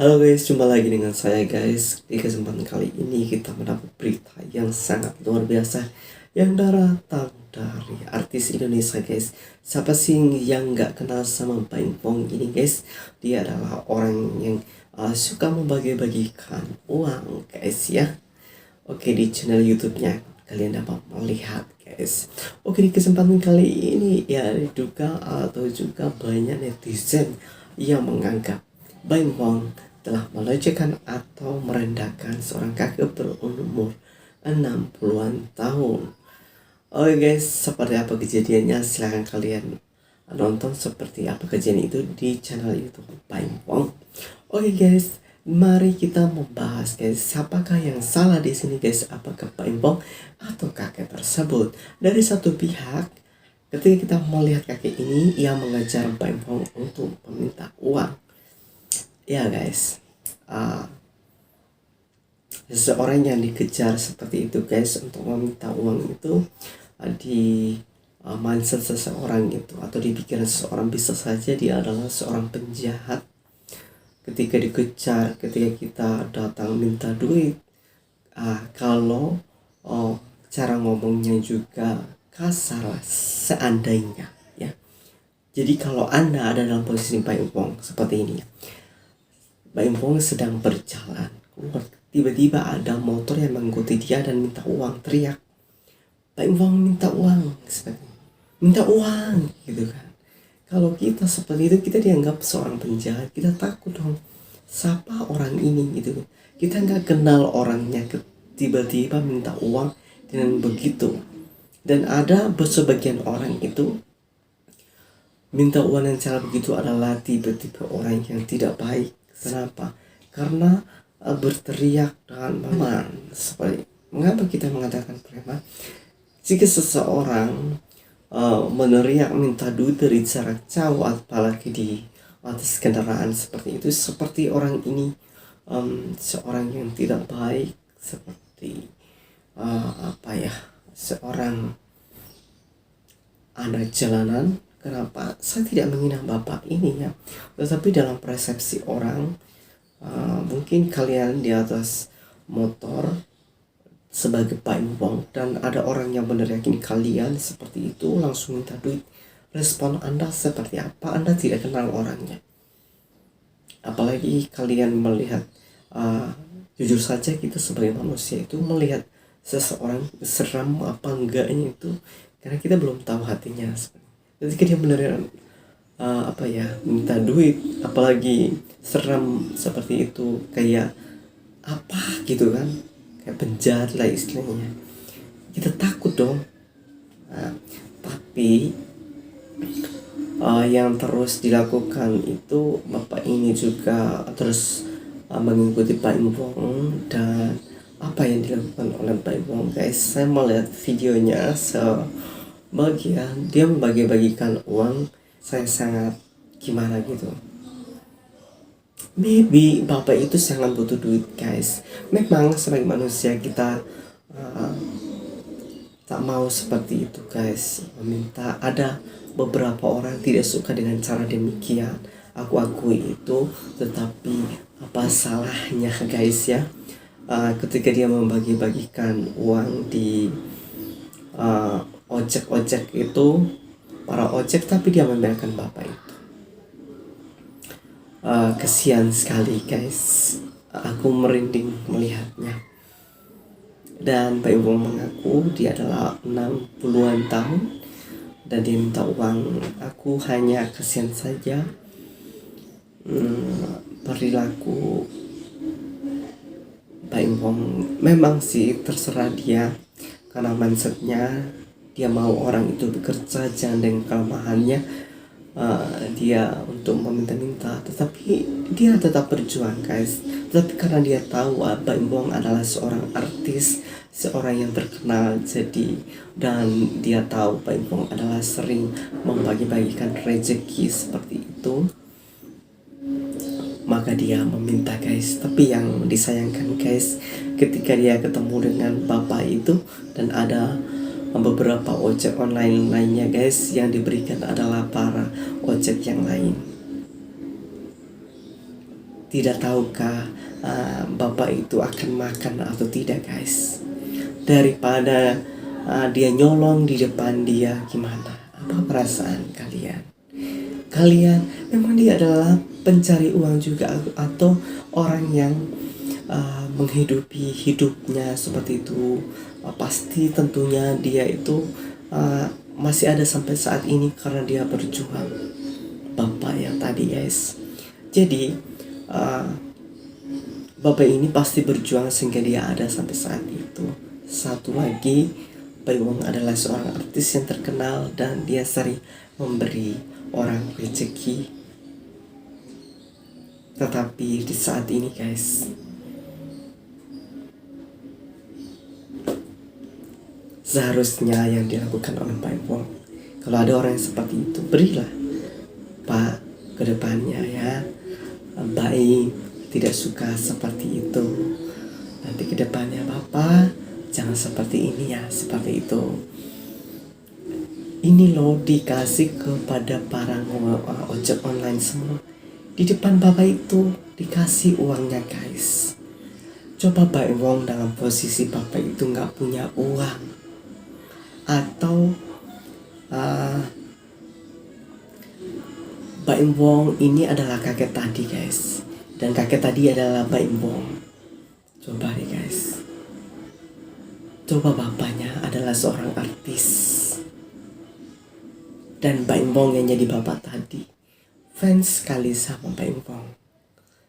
Halo guys, jumpa lagi dengan saya guys. Di kesempatan kali ini kita mendapat berita yang sangat luar biasa yang datang dari artis Indonesia guys. Siapa sih yang nggak kenal sama Baim Wong ini guys? Dia adalah orang yang suka membagi-bagikan uang guys ya. Oke, di channel YouTube-nya kalian dapat melihat guys. Oke, di kesempatan kali ini ya diduga atau juga banyak netizen yang menganggap Baim Wong telah melecehkan atau merendahkan seorang kakek berumur 60-an tahun. Oke guys, seperti apa kejadiannya? Silahkan kalian nonton seperti apa kejadian itu di channel YouTube Baim Wong. Oke guys, mari kita membahas guys, siapakah yang salah di sini guys? Apakah Baim Wong atau kakek tersebut? Dari satu pihak, ketika kita melihat kakek ini, ia mengajar Baim Wong untuk meminta uang. Ya guys, seseorang yang dikejar seperti itu guys untuk meminta uang itu di mindset seseorang itu atau di pikiran seseorang bisa saja dia adalah seorang penjahat. Ketika dikejar, ketika kita datang minta duit, kalau cara ngomongnya juga kasar seandainya ya. Jadi kalau Anda ada dalam posisi Baim Wong seperti ini, Baim Wong sedang berjalan, tiba-tiba ada motor yang mengikuti dia dan minta uang, teriak, Baim Wong minta uang, minta uang, gitu kan. Kalau kita seperti itu, kita dianggap seorang penjahat, kita takut dong, siapa orang ini gitu. Kita nggak kenal orangnya, tiba-tiba minta uang dengan begitu. Dan ada sebagian orang itu minta uang dengan cara begitu adalah tiba-tiba orang yang tidak baik. Kenapa? Karena berteriak dan preman. Seperti mengapa kita mengatakan preman? Jika seseorang meneriak minta duit dari jarak jauh, apalagi di atas kendaraan seperti itu, seperti orang ini seorang yang tidak baik, seperti seorang anak jalanan. Kenapa? Saya tidak menghina bapak ini ya, tetapi dalam persepsi orang, mungkin kalian di atas motor sebagai Baim Wong dan ada orang yang meneriakin kalian seperti itu, langsung minta duit. Respon Anda seperti apa? Anda tidak kenal orangnya. Apalagi kalian melihat, jujur saja kita sebagai manusia itu melihat seseorang seram apa enggaknya itu karena kita belum tahu hatinya. Ketika dia beneran minta duit, apalagi seram seperti itu, kayak apa gitu kan, kayak penjahat lah istilahnya, kita takut dong. Tapi yang terus dilakukan itu bapak ini juga terus mengikuti Baim Wong. Dan apa yang dilakukan oleh Baim Wong guys, saya melihat videonya bagian dia membagi-bagikan uang, saya sangat gimana gitu. Maybe bapak itu sangat butuh duit guys. Memang sebagai manusia kita tak mau seperti itu guys, meminta. Ada beberapa orang tidak suka dengan cara demikian, aku akui itu. Tetapi apa salahnya guys ya, ketika dia membagi-bagikan uang di ojek itu, para ojek, tapi dia memberikan bapak itu. Kesian sekali guys, aku merinding melihatnya. Dan Baim Wong mengaku dia adalah 60-an tahun dan dia minta uang. Aku hanya kesian saja perilaku Baim Wong. Memang sih terserah dia, karena mindsetnya dia mau orang itu bekerja, jangan dengan kelemahannya dia untuk meminta-minta, tetapi dia tetap berjuang guys. Tetapi karena dia tahu Baim Wong adalah seorang artis, seorang yang terkenal, jadi, dan dia tahu Baim Wong adalah sering membagi-bagikan rezeki seperti itu, maka dia meminta guys. Tapi yang disayangkan guys, ketika dia ketemu dengan bapak itu dan ada beberapa ojek online lainnya guys, yang diberikan adalah para ojek yang lain. Tidak tahukah bapak itu akan makan atau tidak guys? Daripada dia nyolong di depan dia, gimana? Apa perasaan kalian? Kalian memang dia adalah pencari uang juga, atau orang yang menghidupi hidupnya seperti itu. Pasti tentunya dia itu masih ada sampai saat ini karena dia berjuang, bapak yang tadi guys. Jadi bapak ini pasti berjuang sehingga dia ada sampai saat itu. Satu lagi, Pak Iwong adalah seorang artis yang terkenal dan dia sering memberi orang rezeki. Tetapi di saat ini guys, seharusnya yang dilakukan oleh Pak Iwong, kalau ada orang yang seperti itu, berilah Pak ke depannya ya, baik, tidak suka seperti itu. Nanti ke depannya Bapak jangan seperti ini ya, seperti itu. Ini loh dikasih kepada para ojek online semua. Di depan Bapak itu dikasih uangnya guys. Coba Pak Iwong dalam posisi Bapak itu nggak punya uang, atau Pak Iwong ini adalah kakek tadi guys, dan kakek tadi adalah Pak Iwong. Coba deh guys, coba bapaknya adalah seorang artis, dan Pak Iwong yang jadi bapak tadi fans sekali sama Pak Iwong,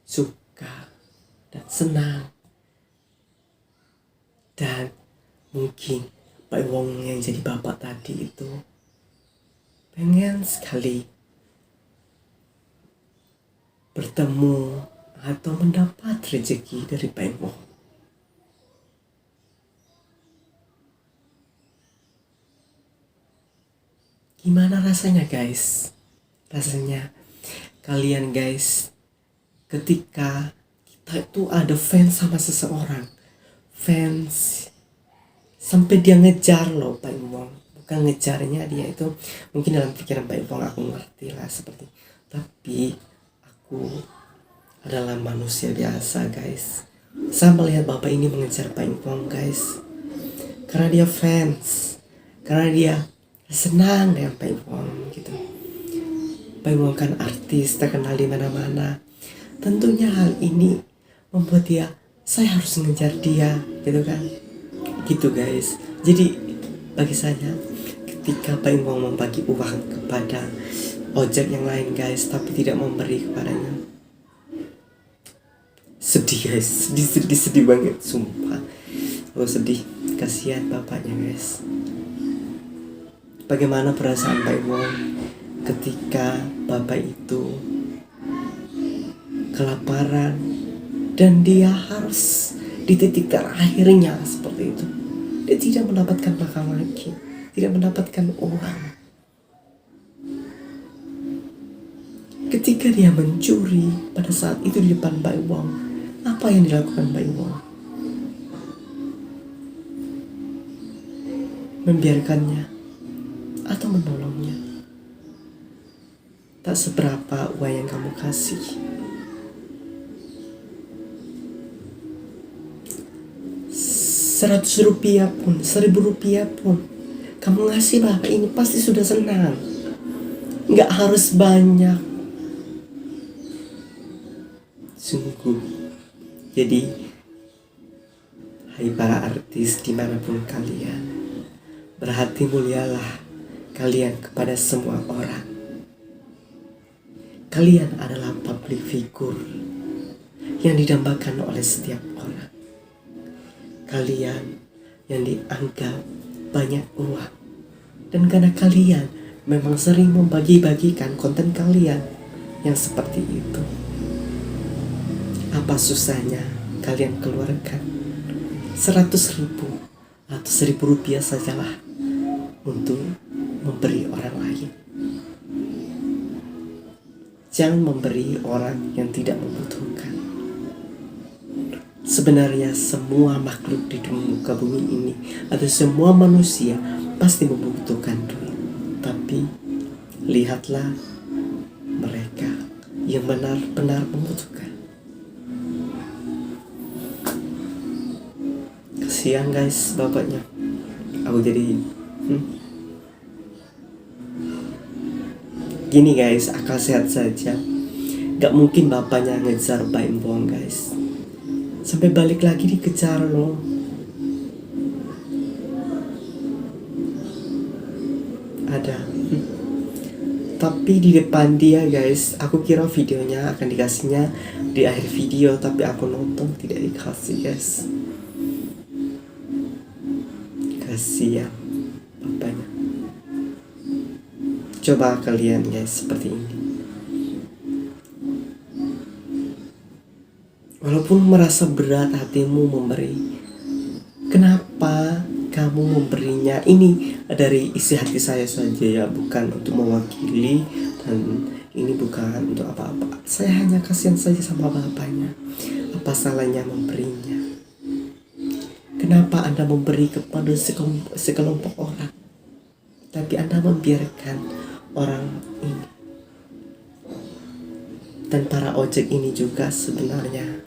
suka dan senang. Dan mungkin Pak Iwong yang jadi bapak tadi itu pengen sekali bertemu atau mendapat rezeki dari Pak Iwong. Gimana rasanya guys? Rasanya kalian guys, ketika kita itu ada fans sama seseorang, fans sampai dia ngejar loh Pak Iwong. Bukan ngejarnya dia itu, mungkin dalam pikiran Pak Iwong aku ngerti lah seperti, tapi aku adalah manusia biasa guys. Saya melihat bapak ini mengejar Pak Iwong guys, karena dia fans, karena dia senang dengan Pak Iwong gitu. Pak Iwong kan artis terkenal di mana-mana. Tentunya hal ini membuat dia, saya harus mengejar dia gitu kan. Gitu guys. Jadi bagi saya, ketika Pak Iwong membagi uang kepada ojek yang lain guys, tapi tidak memberi kepadanya, sedih guys, sedih banget sumpah. Oh sedih, kasihan bapaknya guys. Bagaimana perasaan Pak Iwong ketika bapak itu kelaparan dan dia harus di titik terakhirnya seperti itu. Dia tidak mendapatkan makan lagi, tidak mendapatkan uang. Ketika dia mencuri pada saat itu di depan Pak Iwong, apa yang dilakukan Pak Iwong? Membiarkannya atau menolongnya? Tak seberapa uang yang kamu kasih. Rp100 pun, Rp1.000 pun kamu ngasih bapak ini pasti sudah senang. Nggak harus banyak. Sungguh. Jadi hai para artis dimanapun kalian, berhati mulialah kalian kepada semua orang. Kalian adalah public figure yang didambakan oleh setiap orang. Kalian yang dianggap banyak uang, dan karena kalian memang sering membagi-bagikan konten kalian yang seperti itu, apa susahnya kalian keluarkan 100.000 atau Rp1.000 sajalah untuk memberi orang lain. Jangan memberi orang yang tidak membutuhkan. Sebenarnya semua makhluk di muka bumi ini atau semua manusia pasti membutuhkan duit. Tapi lihatlah mereka yang benar-benar membutuhkan. kasihan guys bapaknya. Aku jadi gini guys, akal sehat saja gak mungkin bapaknya ngejar Pak Embong guys. Sampai balik lagi dikejar loh. Ada tapi di depan dia guys, aku kira videonya akan dikasihnya di akhir video, tapi aku nonton tidak dikasih guys. Kasihan bapaknya. Coba kalian guys seperti ini. Walaupun merasa berat hatimu memberi, kenapa kamu memberinya? Ini dari isi hati saya saja ya, bukan untuk mewakili, dan ini bukan untuk apa-apa. Saya hanya kasihan saja sama bapaknya. Apa salahnya memberinya? Kenapa Anda memberi kepada sekelompok orang, tapi Anda membiarkan orang ini? Dan para ojek ini juga sebenarnya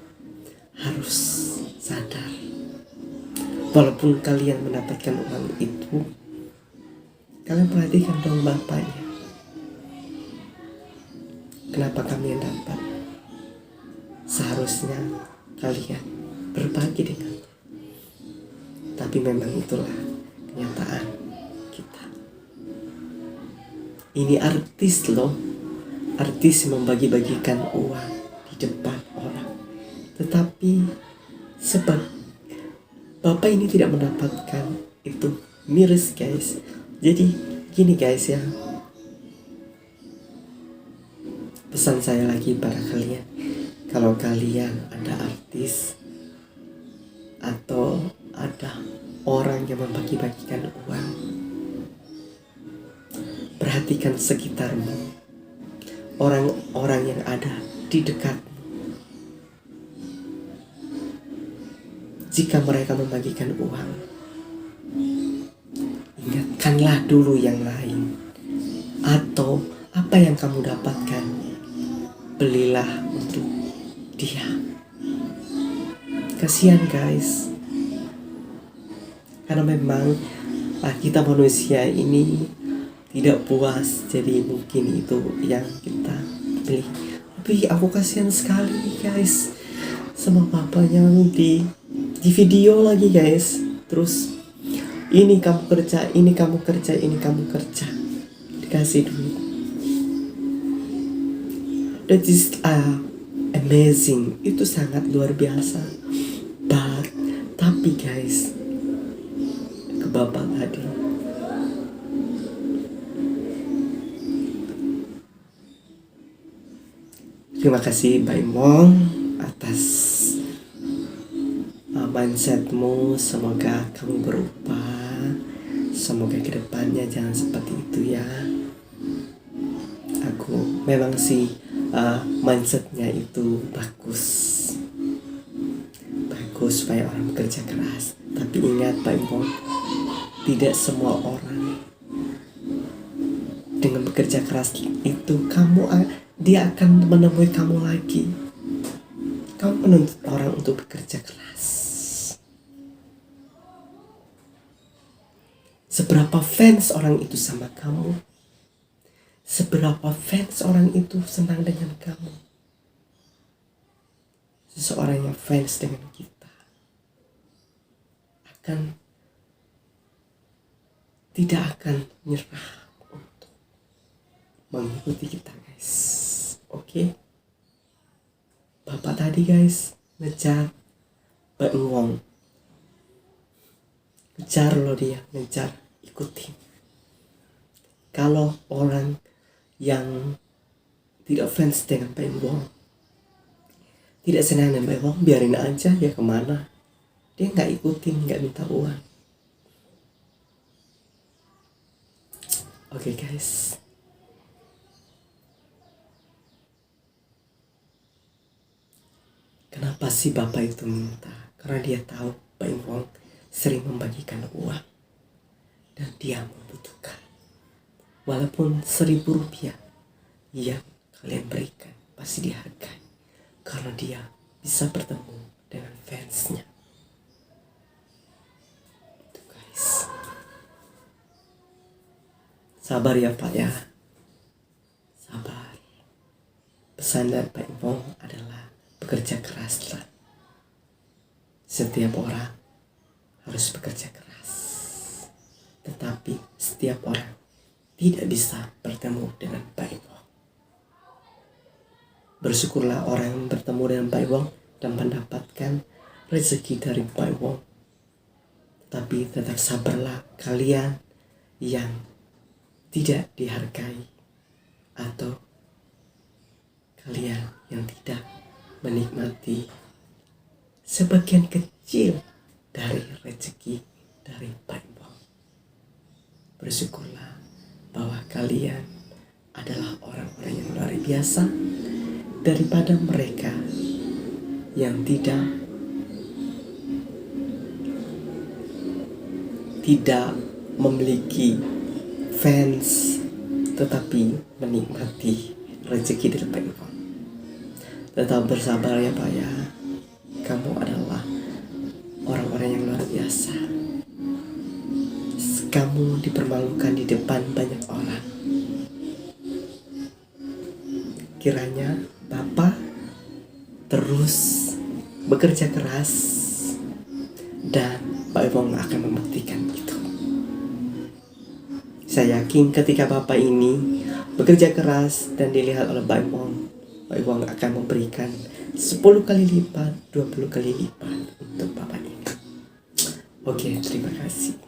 harus sadar. Walaupun kalian mendapatkan uang itu, kalian perhatikan dong bapaknya. Kenapa kami yang dapat? Seharusnya kalian berbagi dengannya. Tapi memang itulah kenyataan kita. Ini artis loh. Artis membagi-bagikan uang di depan orang. Tetapi sebab bapak ini tidak mendapatkan itu, miris guys. Jadi gini guys ya, pesan saya lagi pada kalian, kalau kalian ada artis atau ada orang yang membagi-bagikan uang, perhatikan sekitarmu, orang-orang yang ada di dekatmu. Jika mereka membagikan uang, ingatkanlah dulu yang lain. Atau apa yang kamu dapatkan, belilah untuk dia. Kasihan guys. Karena memang kita manusia ini tidak puas, jadi mungkin itu yang kita beli. Tapi aku kasihan sekali guys sama bapaknya di video lagi guys. Terus ini kamu kerja, ini kamu kerja, ini kamu kerja, dikasih duit. That is amazing. Itu sangat luar biasa. Tapi guys, ke bapak tadi, terima kasih Pak Embong atas mindsetmu. Semoga kamu berubah. Semoga kedepannya jangan seperti itu ya. Aku memang sih mindsetnya itu bagus supaya orang bekerja keras. Tapi ingat Pak Embong, tidak semua orang dengan bekerja keras itu dia akan menemui kamu lagi. Kamu menuntut orang untuk bekerja keras. Seberapa fans orang itu sama kamu, seberapa fans orang itu senang dengan kamu. Seseorang yang fans dengan kita tidak akan menyerah untuk mengikuti kita guys. Oke? Bapak tadi guys ngejar Pak Embong, ngejar lo, dia ngejar, ikutin. Kalau orang yang tidak fans dengan Pak Embong, tidak senang dengan Pak Embong, biarin aja ya, kemana. Dia gak ikutin, gak minta uang. Oke guys, kenapa sih bapak itu minta? Karena dia tahu Pak Embong sering membagikan uang dan dia membutuhkan. Walaupun 1.000 rupiah yang kalian berikan pasti dihargai, karena dia bisa bertemu dengan fansnya. Sabar ya Pak ya. Sabar. Pesan dari Pak Ipong adalah bekerja keraslah. Setiap orang harus bekerja keras. Tetapi setiap orang tidak bisa bertemu dengan Pak Ipong. Bersyukurlah orang yang bertemu dengan Pak Ipong dan mendapatkan rezeki dari Pak Ipong. Tapi tetap sabarlah kalian yang tidak dihargai atau kalian yang tidak menikmati sebagian kecil dari rezeki dari Pak Ipong. Bersyukurlah bahwa kalian adalah orang-orang yang luar biasa daripada mereka yang tidak memiliki fans tetapi menikmati rezeki dari Pak Ipong. Tetap bersabar ya Pak ya. Kamu adalah orang-orang yang luar biasa. Kamu dipermalukan di depan banyak orang. Kiranya Bapak terus bekerja keras dan Pak Ipong akan membuktikan itu. Saya yakin ketika Bapak ini bekerja keras dan dilihat oleh Pak Ipong akan memberikan 10 kali lipat, 20 kali lipat untuk Bapak ini. Oke, terima kasih.